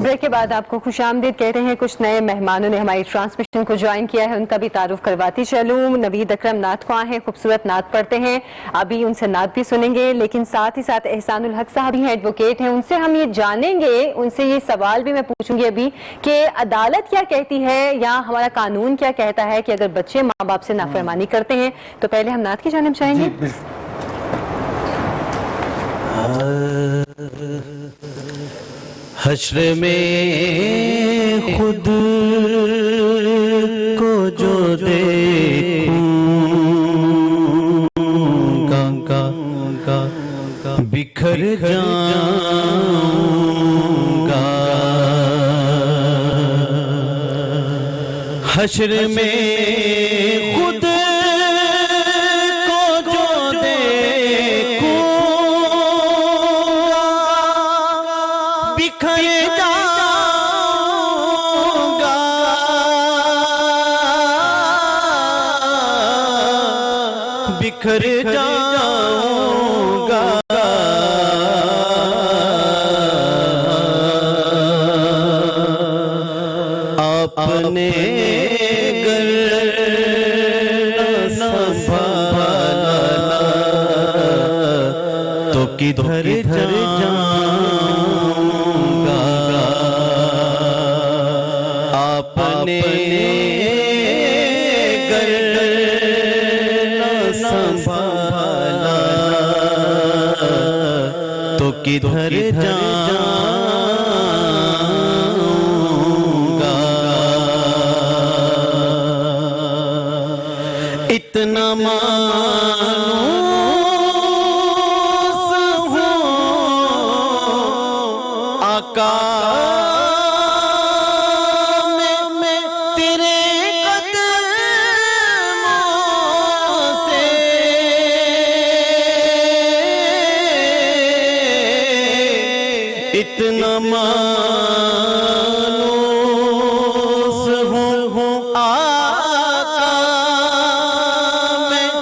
Break کے بعد آپ کو خوش آمدید کہتے ہیں. کچھ نئے مہمانوں نے ہماری ٹرانسمیشن کو جوائن کیا ہے, ان کا بھی تعارف کرواتی چلوں. نوید اکرم نعت خواں ہیں, خوبصورت نعت پڑھتے ہیں, ابھی ان سے نعت بھی سنیں گے. لیکن ساتھ ہی ساتھ احسان الحق صاحب ہی ہیں, ایڈوکیٹ ہیں, ان سے ہم یہ جانیں گے, ان سے یہ سوال بھی میں پوچھوں گی ابھی کہ عدالت کیا کہتی ہے یا ہمارا قانون کیا کہتا ہے کہ اگر بچے ماں باپ سے نافرمانی کرتے ہیں. تو پہلے ہم نعت کی جانب جائیں گے. حشر میں خود کو جو دیکھوں گا بکھر جاؤں گا. حشر میں خود بکھر جاؤں گا. آپ نے گر نہ سنبھالا تو کدھر جاؤں گا. آپ نے سنبھالا تو کدھر جاؤں گا. اتنا مانوس ہوں آقا اتنا مانوس ہوں آقا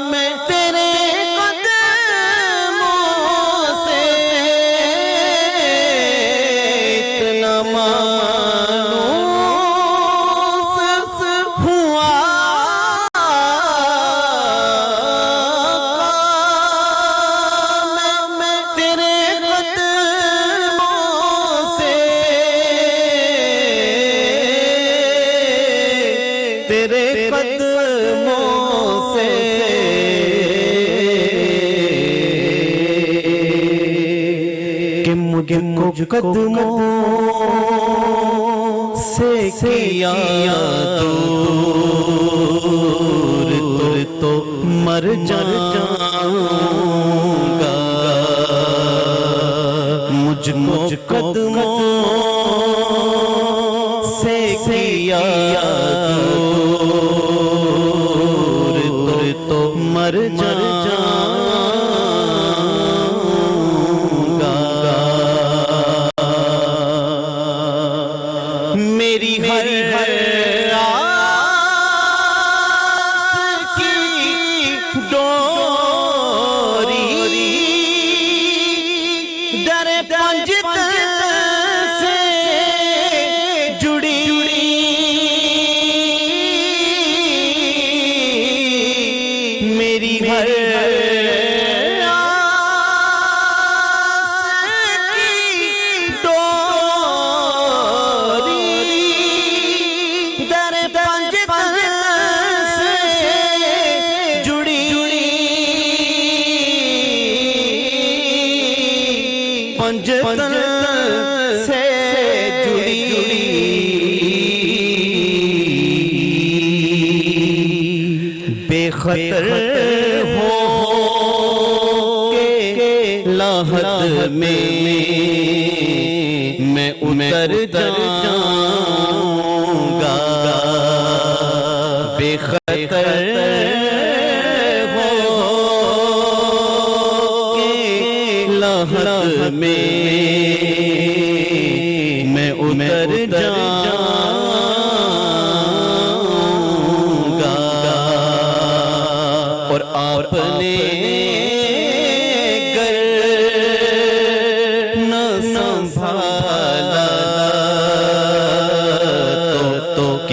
میں تیرے قدموں سے. اتنا مانوس ہوں آقا میں تیرے تیرے قدموں سے کہ مجھ قدموں سے کیا دور تو مر جاؤں گا. مجھ قدموں سے کیا تو مر جاؤں گا. میری ہر آس کی ڈوری در پنجت سے جڑی. میری ہر آس کی ڈوری در پنجت سے جڑی. پنجت سے جڑی بے خطر ہو کے لاحت میں اتر جاؤں گا. بے خطر ہو کے لاحت میں اتر جاؤں گا. اور آپ نے گر نہ سنبھالا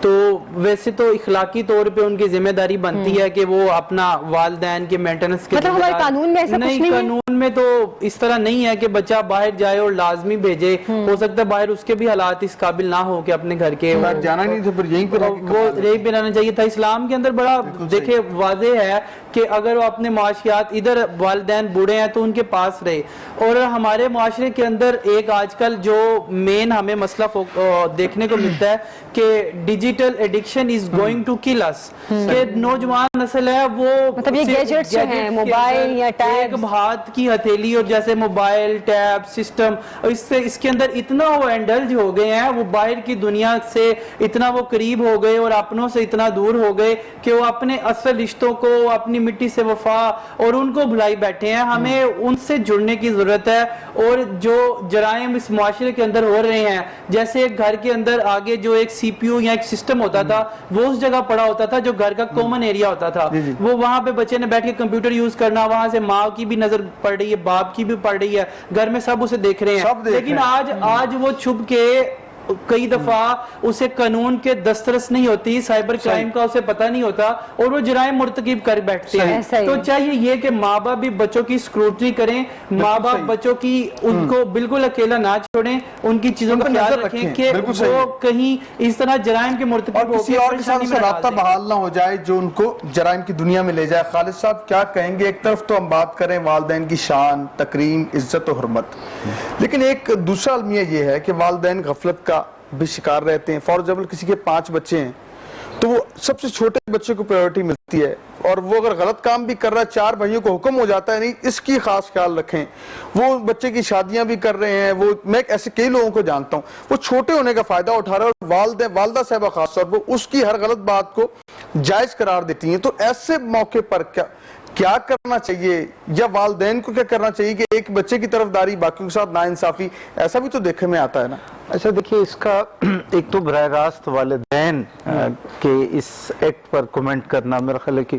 تو ویسے تو اخلاقی طور پہ ان کی ذمہ داری بنتی ہے کہ وہ اپنا والدین کے مینٹیننس کے مطلب ہمارے قانون میں ایسا کچھ نہیں ہے؟ قانون میں تو اس طرح نہیں ہے کہ بچہ باہر جائے اور لازمی بھیجے. ہو سکتا ہے باہر اس کے بھی حالات اس قابل نہ ہو کہ اپنے گھر کے جانا نہیں تھا، پھر یہیں پہ وہ رہی پہ رہنا چاہیے تھا. اسلام کے اندر بڑا دیکھیں واضح ہے کہ اگر وہ اپنے معاشیات ادھر والدین بوڑھے ہیں تو ان کے پاس رہے. اور ہمارے معاشرے کے اندر ایک آج کل جو مین ہمیں مسئلہ دیکھنے کو ملتا ہے کہ digital addiction is going to kill us, کہ نوجوان نسل ہے وہ مطلب یہ گیجٹس جو ہیں موبائل یا ایک ہاتھ کی ہتھیلی اور جیسے موبائل ٹیب سسٹم اس کے اندر اتنا وہ انڈلج ہو گئے ہیں، وہ باہر کی دنیا سے اتنا وہ قریب ہو گئے اور اپنوں سے اتنا دور ہو گئے کہ وہ اپنے اصل رشتوں کو، اپنی مٹی سے وفا اور ان کو بھلائی بیٹھے ہیں. ہمیں ان سے جڑنے کی ضرورت ہے. اور جو جرائم اس معاشرے کے اندر ہو رہے ہیں، جیسے گھر کے اندر آگے جو ایک سی پی یو یا ایک سسٹم ہوتا تھا وہ اس جگہ پڑا ہوتا تھا جو گھر کا کامن ایریا ہوتا تھا، وہ وہاں پہ بچے نے بیٹھ کے کمپیوٹر یوز کرنا، وہاں سے ماں کی بھی نظر پڑ رہی ہے، باپ کی بھی پڑ رہی ہے، گھر میں سب اسے دیکھ رہے ہیں. لیکن آج وہ چھپ کے کئی دفعہ اسے قانون کے دسترس نہیں ہوتی، سائبر کرائم کا اسے پتہ نہیں ہوتا اور وہ جرائم مرتکب کر بیٹھتے ہیں. تو چاہیے یہ کہ ماں باپ بھی بچوں کی اسکروٹنی کریں، ماں باپ بچوں کی ان کو بالکل اکیلا نہ چھوڑیں، ان کی چیزوں کا خیال رکھیں کہ وہ کہیں اس طرح جرائم کے مرتکب کسی اور کے ساتھ رابطہ بحال نہ ہو جائے جو ان کو جرائم کی دنیا میں لے جائے. خالد صاحب کیا کہیں گے؟ ایک طرف تو ہم بات کریں والدین کی شان، تکریم، عزت و حرمت، لیکن ایک دوسرا المیہ یہ ہے کہ والدین غفلت کا بھی شکار رہتے ہیں. فار ایگزامپل کسی کے 5 بچے ہیں تو وہ سب سے چھوٹے بچے کو پریورٹی ملتی ہے، اور وہ اگر غلط کام بھی کر رہا ہے 4 بھائیوں کو حکم ہو جاتا ہے نہیں اس کی خاص خیال رکھیں. وہ بچے کی شادیاں بھی کر رہے ہیں، وہ میں ایسے کئی لوگوں کو جانتا ہوں وہ چھوٹے ہونے کا فائدہ اٹھا رہا ہے اور والدہ صاحبہ خاص طور پر اس کی ہر غلط بات کو جائز قرار دیتی ہیں. تو ایسے موقع پر کیا کرنا چاہیے، یا والدین کو کیا کرنا چاہیے کہ ایک بچے کی طرفداری باقیوں کے ساتھ ناانصافی، ایسا بھی تو دیکھنے میں آتا ہے نا؟ اچھا دیکھیے، اس کا ایک تو براہ راست والدین کے اس ایکٹ پر کومنٹ کرنا میرا خیال ہے کہ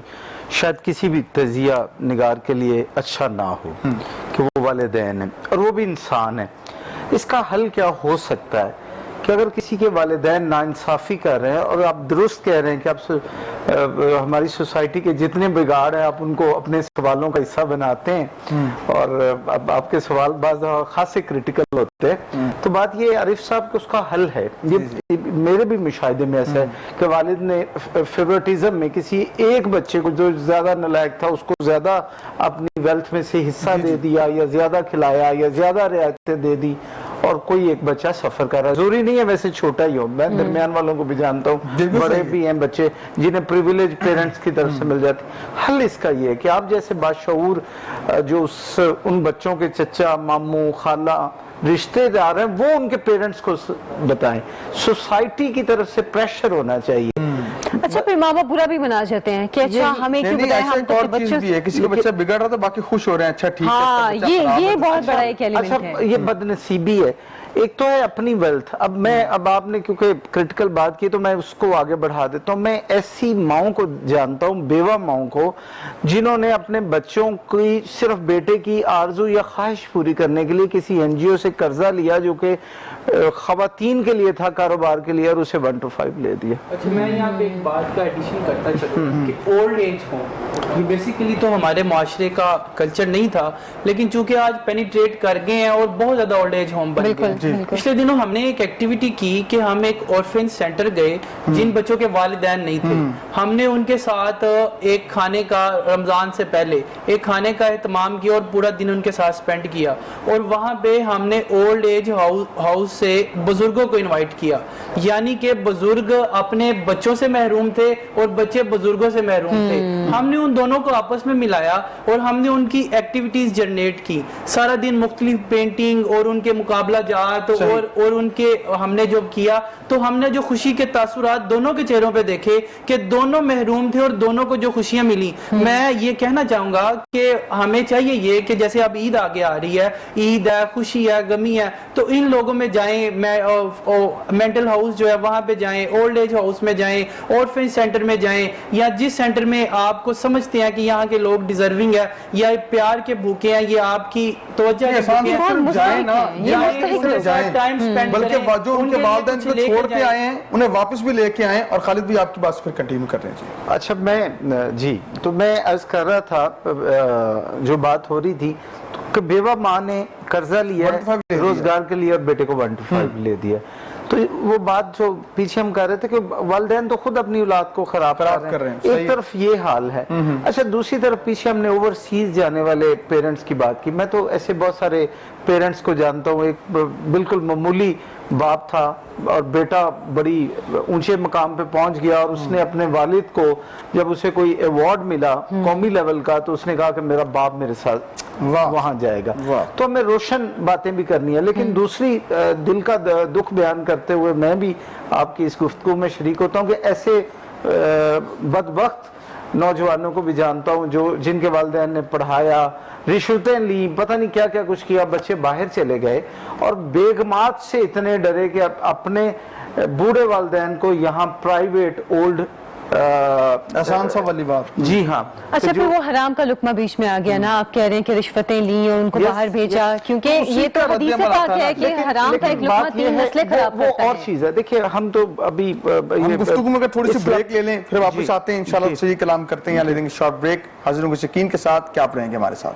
شاید کسی بھی تجزیہ نگار کے لیے اچھا نہ ہو کہ وہ والدین ہیں اور وہ بھی انسان ہیں. اس کا حل کیا ہو سکتا ہے کہ اگر کسی کے والدین ناانصافی کر رہے ہیں، اور آپ درست کہہ رہے ہیں کہ آپ ہماری سوسائٹی کے جتنے بگاڑ ہیں آپ ان کو اپنے سوالوں کا حصہ بناتے ہیں اور آپ کے سوال بعض خاصے کرٹیکل ہوتے ہیں، تو بات یہ عارف صاحب کہ اس کا حل ہے. یہ میرے بھی مشاہدے میں ایسا ہے کہ والد نے فیورٹزم میں کسی ایک بچے کو جو زیادہ نالائق تھا اس کو زیادہ اپنی ویلتھ میں سے حصہ دے دیا، یا زیادہ کھلایا، یا زیادہ رعایتیں دے دی، اور کوئی ایک بچہ سفر کر رہا ہے. ضروری نہیں ہے ویسے چھوٹا ہی ہو، میں درمیان والوں کو بھی جانتا ہوں، بڑے بھی ہیں بچے جنہیں پریویلیج پیرنٹس کی طرف سے مل جاتی. حل اس کا یہ ہے کہ آپ جیسے باشعور جو ان بچوں کے چچا، ماموں، خالہ، رشتے دار ہیں وہ ان کے پیرنٹس کو بتائیں. سوسائٹی کی طرف سے پریشر ہونا چاہیے. اچھا پھر ماں باپ برا بھی منا جاتے ہیں کہ اچھا ہمیں کیوں بتائیں، ہم تو بچوں سے کسی کا بچہ بگڑ رہا تھا باقی خوش ہو رہے ہیں، اچھا ٹھیک ہے. ہاں یہ بہت بڑا ایک ایلیمنٹ ہے. اچھا یہ بد نصیبی ہے. ایک تو ہے اپنی ویلتھ. اب آپ نے کیونکہ کرٹیکل بات کی تو میں اس کو آگے بڑھا دیتا ہوں. میں ایسی ماؤں کو جانتا ہوں، بیوہ ماؤں کو، جنہوں نے اپنے بچوں کی صرف بیٹے کی آرزو یا خواہش پوری کرنے کے لیے کسی این جی او سے قرضہ لیا جو کہ خواتین کے لیے تھا، کاروبار کے لیے، اور اسے 1 to 5 لے دیا. اچھا میں یہاں پہ ایک بات کا ایڈیشن کرتا چلوں کہ اولڈ ایج ہوم یہ بیسیکلی تو ہمارے معاشرے کا کلچر نہیں تھا، لیکن چونکہ آج پینیٹریٹ کر گئے ہیں اور بہت زیادہ اولڈ ایج ہوم بن گئے. پچھلے دنوں ہم نے ایک ایکٹیویٹی کی کہ ہم ایک اورفن سینٹر گئے جن بچوں کے والدین نہیں تھے. ہم نے ان کے ساتھ ایک کھانے کا، رمضان سے پہلے ایک کھانے کا اہتمام کیا اور پورا دن ان کے ساتھ سپینڈ کیا. اور وہاں پہ ہم نے اولڈ ایج ہاؤس سے بزرگوں کو انوائٹ کیا، یعنی کہ بزرگ اپنے بچوں سے محروم تھے اور بچے بزرگوں سے محروم تھے. ہم نے ان دونوں کو آپس میں ملایا اور ہم نے ان کی ایکٹیویٹیز جنریٹ کی. سارا دن مختلف پینٹنگ اور ان کے مقابلہ جات اور ان کے ہم نے جو کیا، تو ہم نے جو خوشی کے تاثرات دونوں کے چہروں پہ دیکھے کہ دونوں محروم تھے اور دونوں کو جو خوشیاں ملی. میں یہ کہنا چاہوں گا کہ ہمیں چاہیے یہ کہ جیسے اب عید آگے آ رہی ہے، عید ہے، خوشی ہے، غمی ہے، تو ان لوگوں میں جائیں، مینٹل ہاؤس جو ہے وہاں پہ جائیں، اولڈ ایج ہاؤس میں جائیں، اورفن سینٹر میں جائیں، یا جس سینٹر میں آپ کو سمجھتے ہیں کہ یہاں کے لوگ ڈیزرونگ ہے یا پیار کے بھوکے ہیں، یہ آپ کی توجہ کے بھوکے ہیں، جائیں بلکہ جو ان کے والدین کو چھوڑ کے آئے ہیں انہیں واپس بھی لے کے آئیں. اور خالد بھی آپ کی بات پھر کنٹینیو کر رہے ہیں. اچھا میں عرض کر رہا تھا جو بات ہو رہی تھی کہ بیوہ ماں نے قرضہ لیا ہے روزگار کے لیے اور بیٹے کو 1-5 لے دیا. تو وہ بات جو پیچھے ہم کر رہے تھے کہ والدین تو خود اپنی اولاد کو خراب کر رہے ہیں. ایک طرف یہ حال ہے. اچھا دوسری طرف پیچھے ہم نے اوورسیز جانے والے پیرنٹس کی بات کی. میں تو ایسے بہت سارے پیرنٹس کو جانتا ہوں. ایک بالکل معمولی باپ تھا اور بیٹا بڑی اونچے مقام پہ پہنچ گیا اور اس نے اپنے والد کو جب اسے کوئی ایوارڈ ملا قومی لیول کا تو اس نے کہا کہ میرا باپ میرے ساتھ وہاں جائے گا. تو ہمیں روشن باتیں بھی کرنی ہے لیکن دوسری دل کا دکھ بیان کرتے ہوئے میں بھی آپ کی اس گفتگو میں شریک ہوتا ہوں کہ ایسے بدبخت نوجوانوں کو بھی جانتا ہوں جن کے والدین نے پڑھایا, رشوتیں لی, پتہ نہیں کیا کیا کچھ کیا, بچے باہر چلے گئے اور بیگمات سے اتنے ڈرے کہ اپنے بوڑھے والدین کو یہاں پرائیویٹ اولڈ آسان سا والی بات. جی ہاں. اچھا پھر وہ حرام کا لقمہ بیچ میں آ گیا نا. آپ کہہ رہے ہیں کہ رشوتیں لی اور ان کو باہر بھیجا کیونکہ یہ تو حدیث پاک ہے کہ حرام کا ایک لقمہ 3 نسلیں خراب کرتا ہے. وہ اور چیز ہے. دیکھیے ہم تو ابھی گفتگو میں تھوڑی سی بریک لے لیں پھر واپس آتے ہیں انشاءاللہ صحیح کلام کرتے ہیں. یہاں لے لیں گے شارٹ بریک. حاضروں کو یقین کے ساتھ کہ آپ رہیں گے ہمارے ساتھ.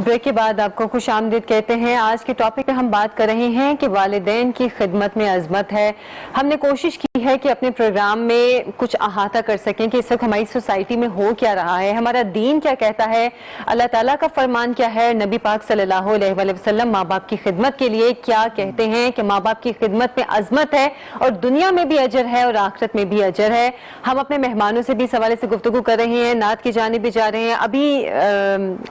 بریک کے بعد آپ کو خوش آمدید کہتے ہیں. آج کے ٹاپک پہ ہم بات کر رہے ہیں کہ والدین کی خدمت میں عظمت ہے. ہم نے کوشش کی ہے کہ اپنے پروگرام میں کچھ احاطہ کر سکیں کہ اس وقت ہماری سوسائٹی میں ہو کیا رہا ہے, ہمارا دین کیا کہتا ہے, اللہ تعالیٰ کا فرمان کیا ہے, نبی پاک صلی اللہ علیہ وآلہ وسلم ماں باپ کی خدمت کے لیے کیا کہتے ہیں کہ ماں باپ کی خدمت میں عظمت ہے اور دنیا میں بھی اجر ہے اور آخرت میں بھی اجر ہے. ہم اپنے مہمانوں سے بھی اس حوالے سے گفتگو کر رہے ہیں, نعت کی جانب بھی جا رہے ہیں. ابھی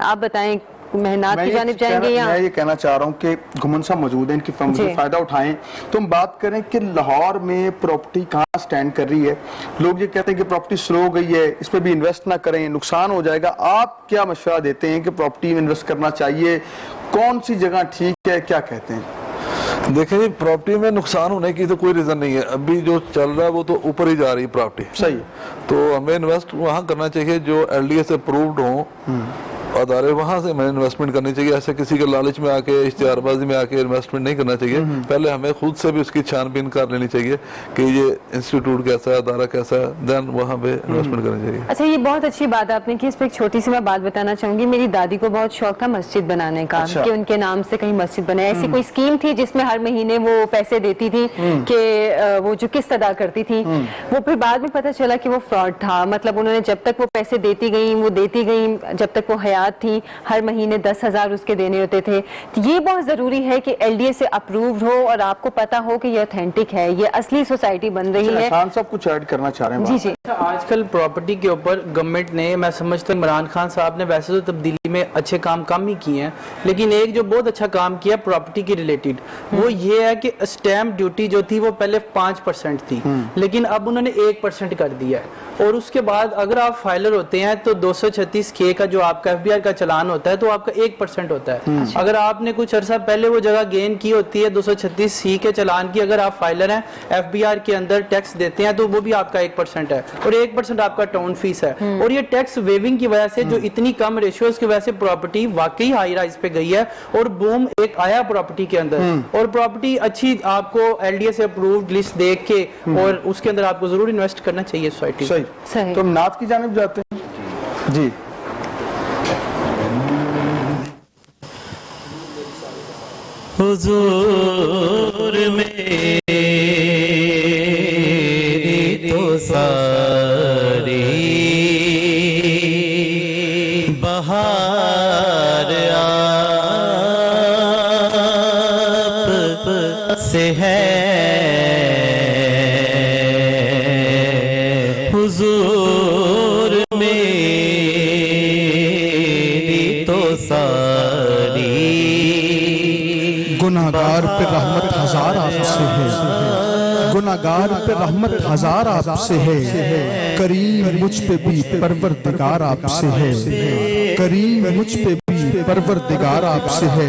آپ بتائیں محنات کی جانب جائیں گے یا؟ میں یہ کہنا چاہ رہا ہوں کہ گھمن صاحب موجود ہیں, ان کی فرم سے فائدہ اٹھائیں. تو ہم بات کریں کہ لاہور میں پراپرٹی کہاں سٹینڈ کر رہی ہے. لوگ یہ کہتے ہیں کہ پراپرٹی سلو ہو گئی ہے, اس پہ بھی انویسٹ نہ کریں, نقصان ہو جائے گا. آپ کیا مشورہ دیتے ہیں کہ پراپرٹی میں انویسٹ کرنا چاہیے, کون سی جگہ ٹھیک ہے, کیا کہتے ہیں؟ دیکھیں جی پراپرٹی میں نقصان ہونے کی تو کوئی ریزن نہیں ہے. ابھی جو چل رہا ہے وہ تو اوپر ہی جا رہی ہے پراپرٹی. صحیح. تو ہمیں انویسٹ وہاں کرنا چاہیے جو LDA سے اپرووڈ ہوں ادارے, وہاں سے ہمیں انویسٹمنٹ کرنی چاہیے. ایسے کسی کے لالچ میں آ کے اشتہار بازی میں آ کے انویسٹمنٹ نہیں کرنا چاہیے. پہلے ہمیں خود سے بھی اس کی چھان بین کر لینی چاہیے کہ یہ انسٹیٹیوٹ کیسا ہے, ادارہ کیسا ہے, دین وہاں پہ انویسٹمنٹ کرنی چاہیے. اچھا یہ بہت اچھی بات آپ نے کی. اس پہ ایک چھوٹی سی میں بات بتانا چاہوں گی. میری دادی کو بہت شوق تھا مسجد بنانے کا کہ ان کے نام سے کہیں مسجد بنے. ایسی کوئی اسکیم تھی جس میں ہر مہینے وہ پیسے دیتی تھی کہ وہ جو قسط ادا کرتی تھی. وہ پھر بعد میں پتہ چلا کہ وہ فراڈ تھا. مطلب انہوں نے جب تک وہ پیسے دیتی گئیں جب تک وہ حیات تھی, ہر مہینے 10,000 اس کے دینے ہوتے تھے. یہ بہت ضروری ہے کہ LDA سے اپرووڈ ہو اور آپ کو پتا ہو کہ یہ اوتھینٹک ہے, یہ اصلی سوسائٹی بن رہی ہے. خان صاحب کچھ ایڈ کرنا چاہ رہے ہیں؟ جی جی. آج کل پراپرٹی کے اوپر گورنمنٹ نے, میں سمجھتا ہوں عمران خان صاحب نے ویسے تو تبدیلی میں اچھے کام کم ہی کیے ہیں, لیکن ایک جو بہت اچھا کام کیا پراپرٹی کی ریلیٹڈ وہ یہ ہے کہ اسٹیمپ ڈیوٹی جو تھی وہ پہلے 5% تھی لیکن اب انہوں نے 1% کر دیا ہے. اور اس کے بعد اگر آپ فائلر ہوتے ہیں تو 236K کا جو آپ کا FBR کا چلان ہوتا ہے تو آپ کا 1% ہوتا ہے. اگر آپ نے کچھ عرصہ پہلے وہ جگہ گین کی ہوتی ہے 236C کے چلان کی, اگر آپ فائلر ہیں FBR کے اندر ٹیکس دیتے ہیں تو وہ بھی آپ کا 1% ہے اور 1% آپ کا ٹاؤن فیس ہے. اور یہ ٹیکس ویونگ کی وجہ سے جو اتنی کم ریشیوز کی وجہ سے پراپرٹی واقعی ہائی رائز پہ گئی ہے اور بوم ایک آیا پراپرٹی کے اندر. اور پراپرٹی اچھی آپ کو LDA سے اپرووڈ لسٹ دیکھ کے اور اس کے اندر آپ کو ضرور انویسٹ کرنا چاہیے سوسائٹی. صحیح. تو ہم نعت کی جانب جاتے ہیں. جی حضور میری تو ساری بہار آپ سے ہے. حضور میری تو ساری گناہگار پہ رحمت ہزار آپ سے ہے, گناہگار پہ رحمت ہزار آپ سے ہے. کریم مجھ پہ بھی پروردگار آپ سے ہے, کریم مجھ پہ بھی پروردگار آپ سے ہے.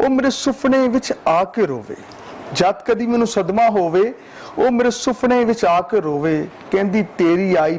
ਉਹ ਮੇਰੇ ਸੁਪਨੇ ਵਿੱਚ ਆ ਕੇ ਰੋਵੇ। ਜਦ ਕਦੀ ਮੈਨੂੰ ਸਦਮਾ ਹੋਵੇ ਉਹ ਮੇਰੇ ਸੁਪਨੇ ਵਿੱਚ ਆ ਕੇ ਰੋਵੇ ਕਹਿੰਦੀ ਤੇਰੀ ਆਈ